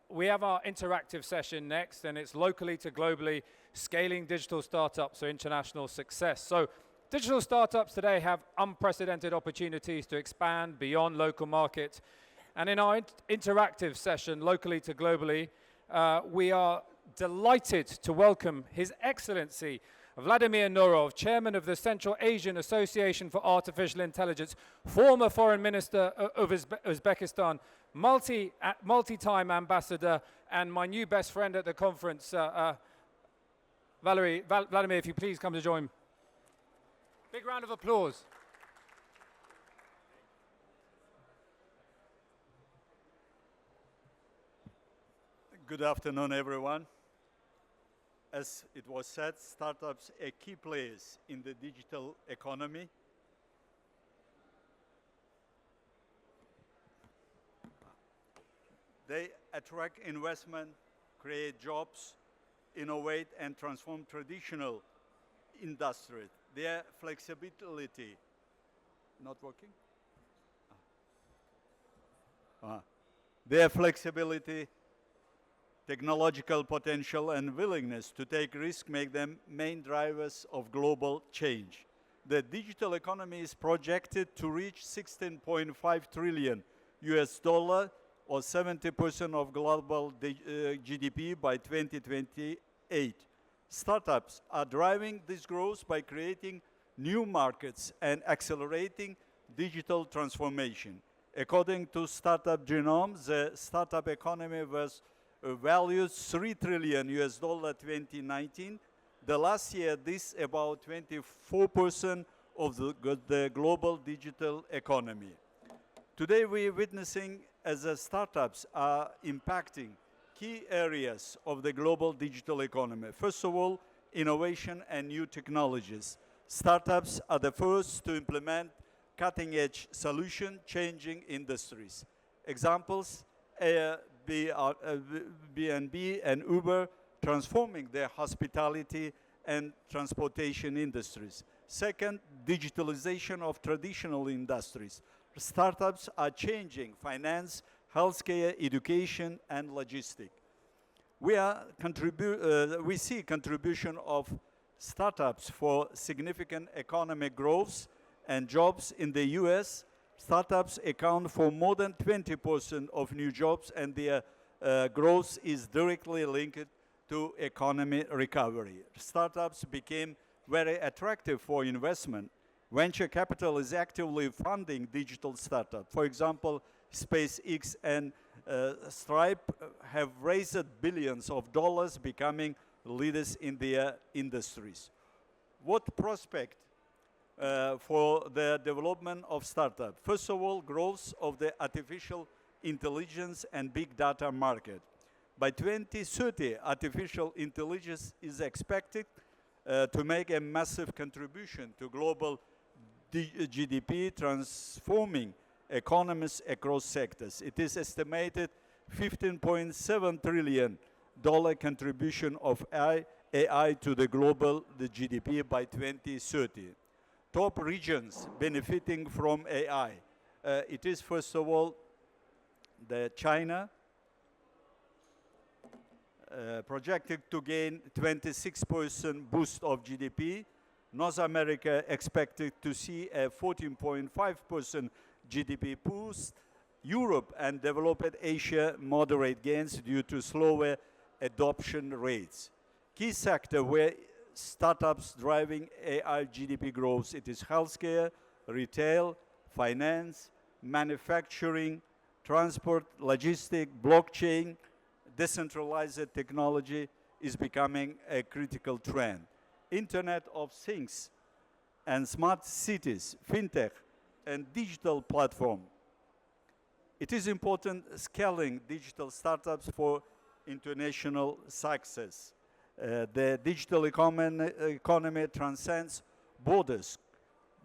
we have our interactive session next, and it's locally to globally scaling digital startups for international success. So digital startups today have unprecedented opportunities to expand beyond local markets. And in our interactive session, locally to globally, we are delighted to welcome His Excellency Vladimir Nurov, Chairman of the Central Asian Association for Artificial Intelligence, former Foreign Minister of Uzbekistan, multi-time ambassador, and my new best friend at the conference, Vladimir, if you please come to join. Big round of applause. Good afternoon, everyone. As it was said, startups are key players in the digital economy. They attract investment, create jobs, innovate, and transform traditional industries. Their flexibility, not working? Their flexibility, technological potential, and willingness to take risks make them main drivers of global change. The digital economy is projected to reach $16.5 trillion or 70% of global GDP by 2028. Startups are driving this growth by creating new markets and accelerating digital transformation. According to Startup Genome, the startup economy was valued $3 trillion 2019. The last year, this about 24% of the global digital economy. Today, we're witnessing as the startups are impacting key areas of the global digital economy. First of all, innovation and new technologies. Startups are the first to implement cutting-edge solutions changing industries. Examples, Airbnb and Uber transforming their hospitality and transportation industries. Second, digitalization of traditional industries. Startups are changing finance, healthcare, education, and logistics. We see contribution of startups for significant economic growth and jobs in the US. Startups account for more than 20% of new jobs, and their growth is directly linked to economy recovery. Startups became very attractive for investment. Venture capital is actively funding digital startups. For example, SpaceX and Stripe have raised billions of dollars, becoming leaders in their industries. What prospect for the development of startups? First of all, growth of the artificial intelligence and big data market. By 2030, artificial intelligence is expected to make a massive contribution to global GDP, transforming economies across sectors. It is estimated $15.7 trillion contribution of AI to the global GDP by 2030. Top regions benefiting from AI. It is, first of all, China, projected to gain 26% boost of GDP. North America expected to see a 14.5% GDP boost. Europe and developed Asia moderate gains due to slower adoption rates. Key sector where startups driving AI GDP growth, it is healthcare, retail, finance, manufacturing, transport, logistics, blockchain, decentralized technology is becoming a critical trend. Internet of Things and smart cities, fintech, and digital platform. It is important scaling digital startups for international success. The digital economy transcends borders.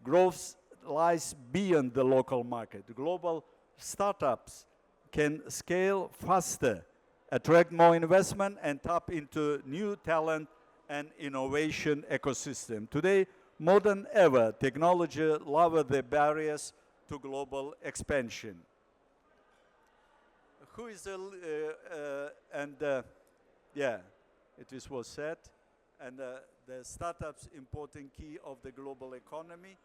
Growth lies beyond the local market. Global startups can scale faster, attract more investment, and tap into new talent and innovation ecosystem. Today, more than ever, technology lowers the barriers to global expansion. Who is the And yeah, was said. And the startups important key of the global economy.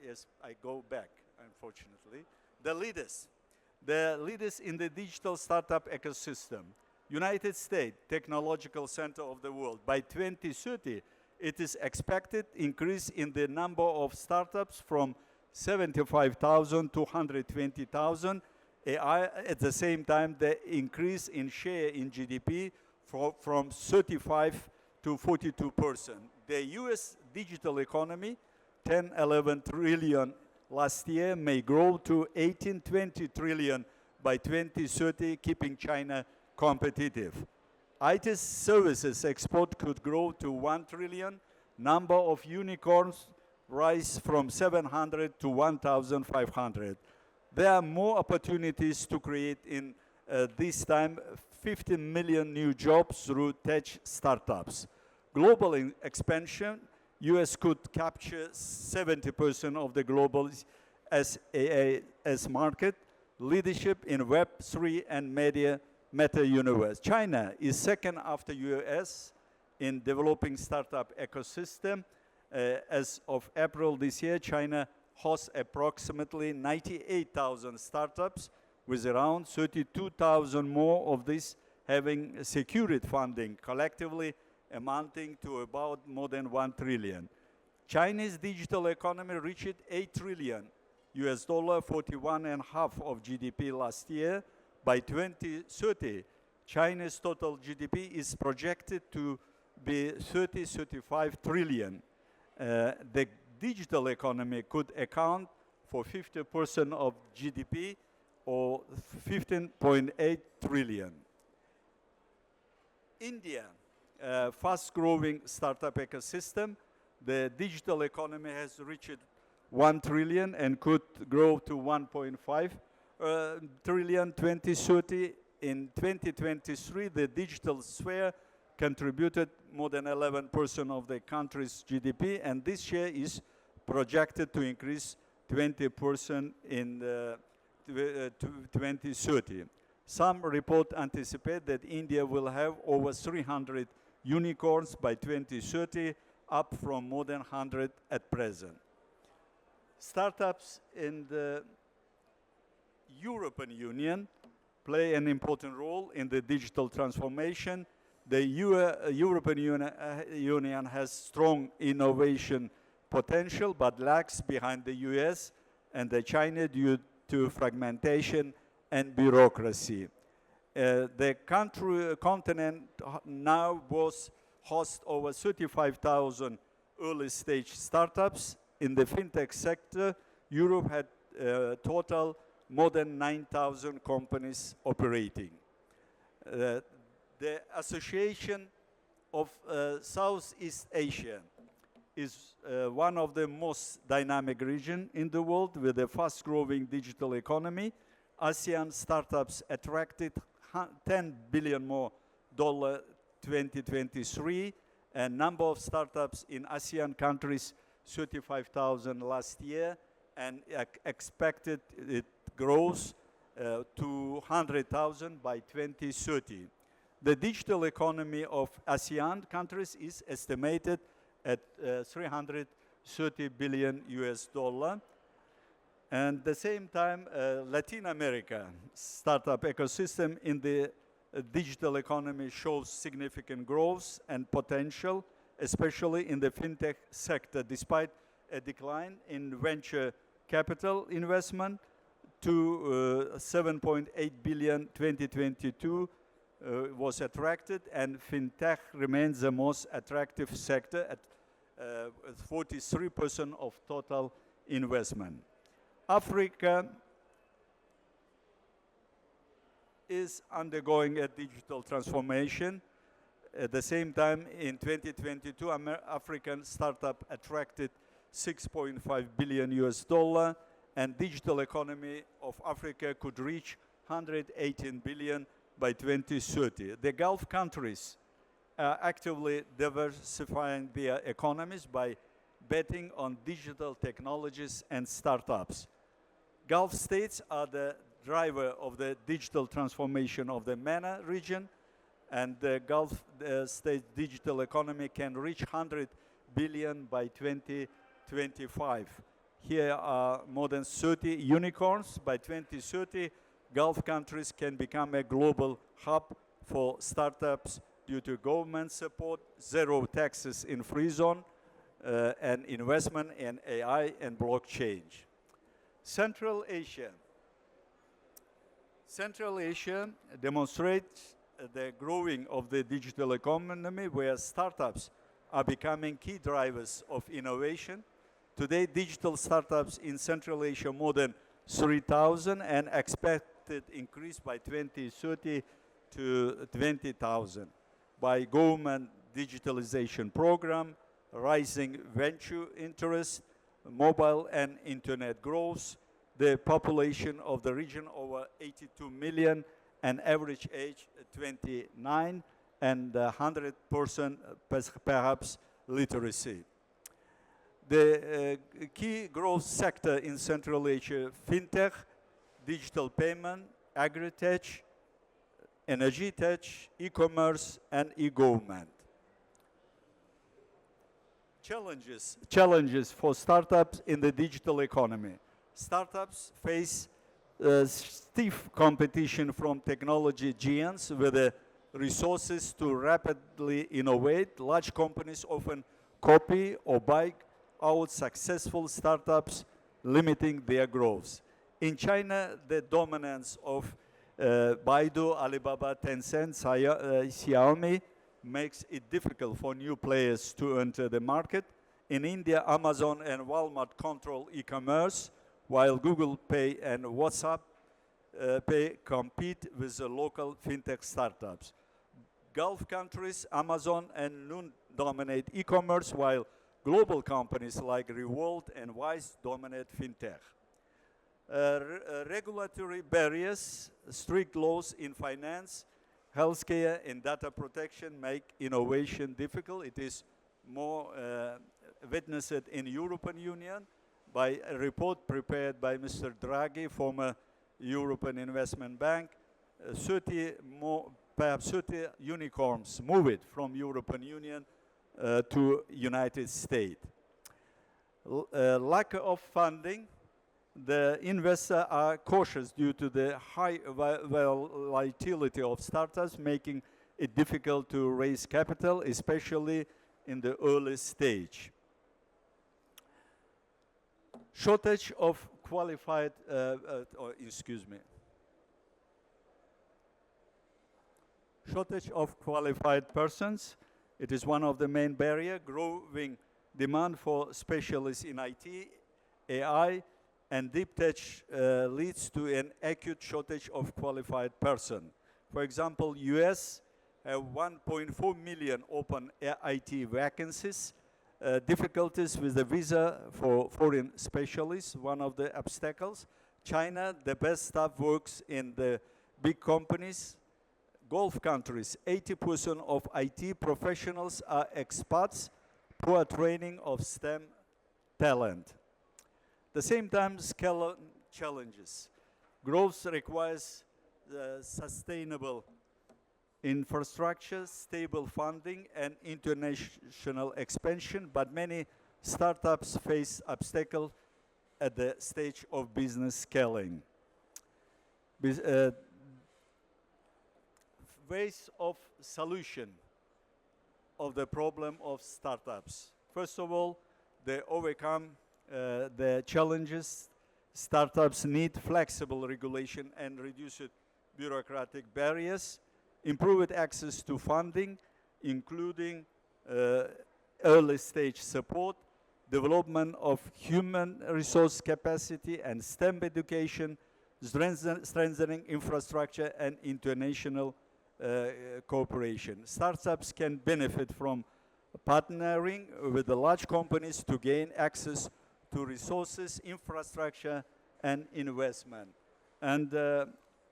Yes, I go back, unfortunately. The leaders in the digital startup ecosystem. United States, technological center of the world. By 2030, it is expected increase in the number of startups from 75,000 to 120,000. At the same time, the increase in share in GDP from 35 to 42%. The US digital economy, 10-11 trillion last year, may grow to 18-20 trillion by 2030, keeping China competitive. IT services export could grow to 1 trillion. Number of unicorns rise from 700 to 1,500. There are more opportunities to create in this time 15 million new jobs through tech startups. Global expansion, US could capture 70% of the global SaaS market, leadership in Web3 and meta universe. China is second after US in developing startup ecosystem. As of April this year, China hosts approximately 98,000 startups, with around 32,000 more of these having secured funding, collectively amounting to about more than 1 trillion. Chinese digital economy reached 8 trillion US dollar, 41.5% of GDP last year. By 2030, China's total GDP is projected to be 30-35 trillion. The digital economy could account for 50% of GDP, or 15.8 trillion. India, fast-growing startup ecosystem. The digital economy has reached 1 trillion and could grow to 1.5 trillion 2030. In 2023, the digital sphere contributed more than 11% of the country's GDP, and this share is projected to increase 20% in 2030. Some reports anticipate that India will have over 300 unicorns by 2030, up from more than 100 at present. Startups in the European Union play an important role in the digital transformation. The European Union has strong innovation potential, but lags behind the US and China due to fragmentation and bureaucracy. The continent now hosts over 35,000 early-stage startups. In the fintech sector, Europe had total more than 9,000 companies operating. The Association of Southeast Asia is one of the most dynamic regions in the world with a fast-growing digital economy. ASEAN startups attracted $10 billion more 2023, and number of startups in ASEAN countries 35,000 last year, and expected it grows to 100,000 by 2030. The digital economy of ASEAN countries is estimated at 330 billion US dollar. And at the same time, Latin America startup ecosystem in the digital economy shows significant growth and potential, especially in the fintech sector, despite a decline in venture capital investment to 7.8 billion 2022 was attracted, and fintech remains the most attractive sector at 43% of total investment. Africa is undergoing a digital transformation. At the same time, in 2022, African startup attracted 6.5 billion US dollar, and digital economy of Africa could reach 118 billion by 2030. The Gulf countries are actively diversifying their economies by betting on digital technologies and startups. Gulf states are the driver of the digital transformation of the MENA region. and the Gulf state digital economy can reach 100 billion by 2025. Here are more than 30 unicorns. By 2030, Gulf countries can become a global hub for startups due to government support, zero taxes in free zone, and investment in AI and blockchain. Central Asia. Central Asia demonstrates the growing of the digital economy where startups are becoming key drivers of innovation. Today, digital startups in Central Asia more than 3,000 and expected increase by 2030 to 20,000 by government digitalization program, rising venture interest, mobile and internet growth, the population of the region over 82 million, and average age 29, and 100% perhaps literacy. The key growth sector in Central Asia: fintech, digital payment, agri-tech, energy tech, e-commerce, and e-government. Challenges for startups in the digital economy. Startups face stiff competition from technology giants with the resources to rapidly innovate. Large companies often copy or buy out successful startups, limiting their growth. In China, the dominance of Baidu, Alibaba, Tencent, Xiaomi makes it difficult for new players to enter the market. In India, Amazon and Walmart control e-commerce, while Google Pay and WhatsApp Pay compete with the local fintech startups. Gulf countries, Amazon and Noon dominate e-commerce, while global companies like Revolt and Wise dominate fintech. Regulatory barriers, strict laws in finance, healthcare, and data protection make innovation difficult. It is more witnessed in European Union by a report prepared by Mr. Draghi, former European Investment Bank. 30 unicorns moved from European Union to United States. Lack of funding. The investors are cautious due to the high volatility of startups, making it difficult to raise capital, especially in the early stage. Shortage of qualified, shortage of qualified persons. It is one of the main barriers. Growing demand for specialists in IT, AI, and deep tech leads to an acute shortage of qualified person. For example, US have 1.4 million open IT vacancies. Difficulties with the visa for foreign specialists, one of the obstacles. China, the best staff works in the big companies. Gulf countries, 80% of IT professionals are expats, poor training of STEM talent. At the same time, scale challenges. Growth requires sustainable infrastructure, stable funding, and international expansion, but many startups face obstacles at the stage of business scaling. Ways of solution of the problem of startups. First of all, they overcome the challenges. Startups need flexible regulation and reduced bureaucratic barriers, improved access to funding, including early stage support, development of human resource capacity and STEM education, strengthening infrastructure and international cooperation. Startups can benefit from partnering with the large companies to gain access to resources, infrastructure, and investment. And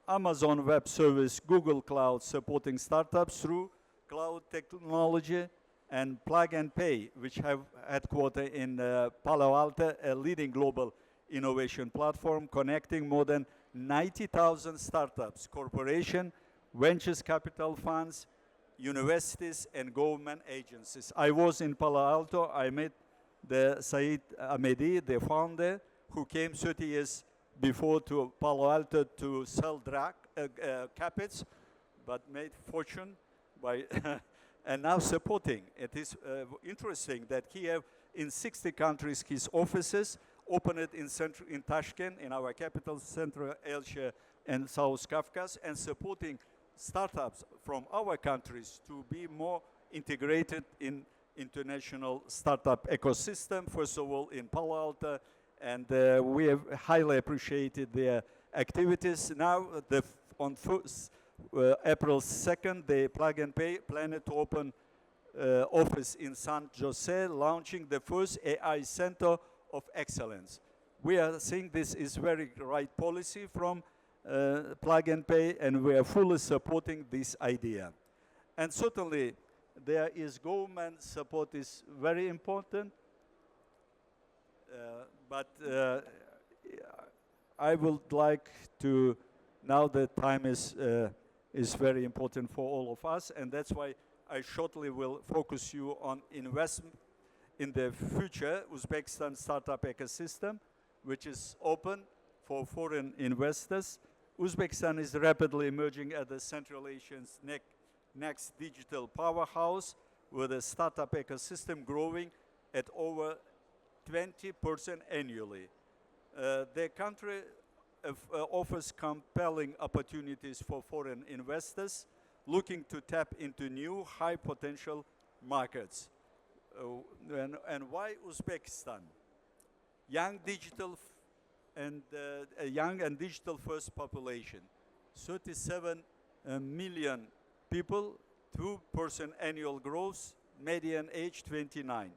Amazon Web Service, Google Cloud supporting startups through cloud technology, and Plug and Pay, which have headquarters in Palo Alto, a leading global innovation platform connecting more than 90,000 startups, corporations, ventures capital funds, universities, and government agencies. I was in Palo Alto. I met the Saeed Ahmedi, the founder, who came 30 years before to Palo Alto to sell carpets, but made fortune by and now supporting. It is interesting that he have in 60 countries his offices, opened it in Tashkent, in our capital, Central Asia and South Caucasus, and supporting startups from our countries to be more integrated in international startup ecosystem, first of all in Palo Alto, and we have highly appreciated their activities. Now, on April 2nd, the Plug and Pay planned to open office in San Jose, launching the first AI Center of Excellence. We are seeing this is very right policy from Plug and Pay, and we are fully supporting this idea. And certainly, there is government support is very important, but I would like to, now that time is very important for all of us, and that's why I shortly will focus you on investment in the future Uzbekistan startup ecosystem, which is open for foreign investors. Uzbekistan is rapidly emerging as the Central Asia's next digital powerhouse, with a startup ecosystem growing at over 20% annually. The country offers compelling opportunities for foreign investors looking to tap into new high-potential markets. And why Uzbekistan? Young and digital-first population, 37 million people, 2% annual growth, median age 29.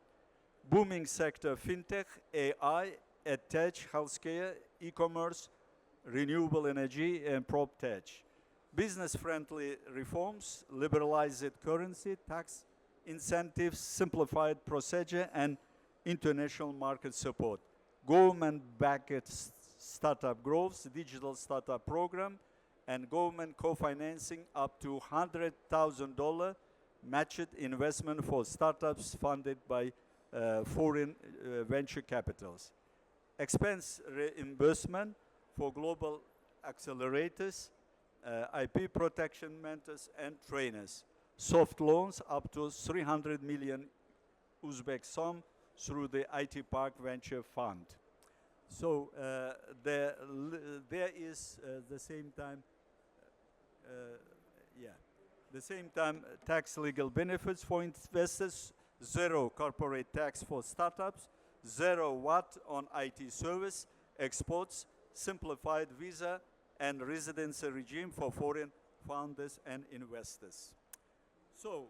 Booming sector: fintech, AI, edtech, healthcare, e-commerce, renewable energy, and proptech. Business-friendly reforms, liberalized currency, tax incentives, simplified procedure, and international market support. Government-backed startup growth, digital startup program, and government co-financing up to $100,000 matched investment for startups funded by foreign venture capitals. Expense reimbursement for global accelerators, IP protection mentors and trainers. Soft loans up to 300 million Uzbek som through the IT Park Venture Fund. So there is the same time tax legal benefits for investors, zero corporate tax for startups, 0 VAT on IT service, exports, simplified visa and residency regime for foreign founders and investors. So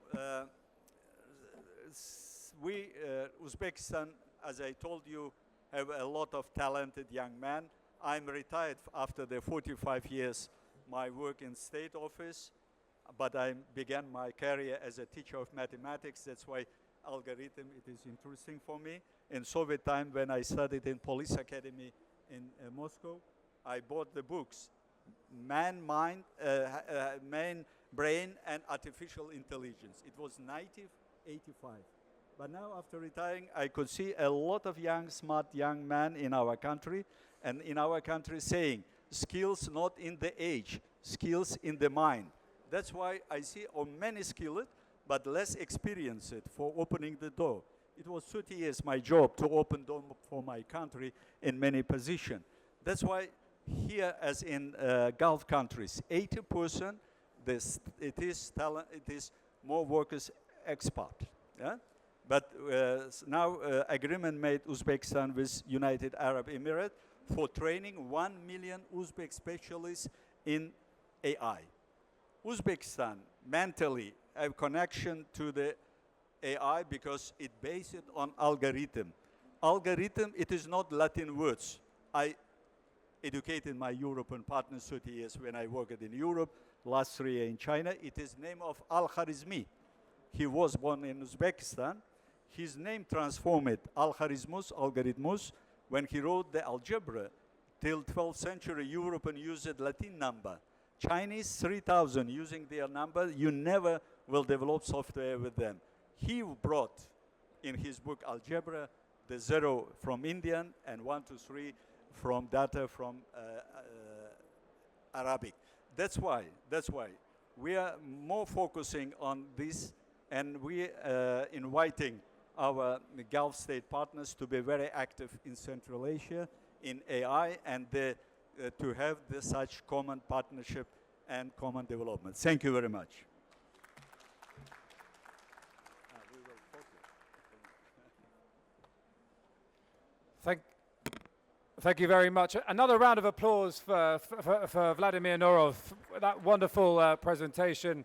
Uzbekistan, as I told you, have a lot of talented young men. I'm retired after the 45 years my work in state office, but I began my career as a teacher of mathematics. That's why algorithm, it is interesting for me. In Soviet time, when I studied in Police Academy in Moscow, I bought the books, Man, Brain, and Artificial Intelligence. It was 1985. But now, after retiring, I could see a lot of young, smart young men in our country, and in our country saying, skills not in the age, skills in the mind. That's why I see many skilled, but less experienced for opening the door. It was 30 years my job to open door for my country in many positions. That's why here, as in Gulf countries, 80% it is more workers export. Yeah? But now agreement made Uzbekistan with United Arab Emirates for training 1 million Uzbek specialists in AI. Uzbekistan mentally have connection to the AI because it based it on algorithm. Algorithm, it is not Latin words. I educated my European partners 30 years when I worked in Europe, last 3 years in China. It is name of Al-Kharizmi. He was born in Uzbekistan. His name transformed Al-Kharizmus, algorithmus, when he wrote the algebra. Till 12th century, European used Latin number. Chinese 3,000 using their number, you never will develop software with them. He brought in his book Algebra the 0 from Indian and 1 to 3 from data from Arabic. That's why we are more focusing on this, and we inviting our Gulf state partners to be very active in Central Asia in AI, and to have such common partnership and common development. Thank you very much. Thank you very much. Another round of applause for Vladimir Norov, that wonderful presentation.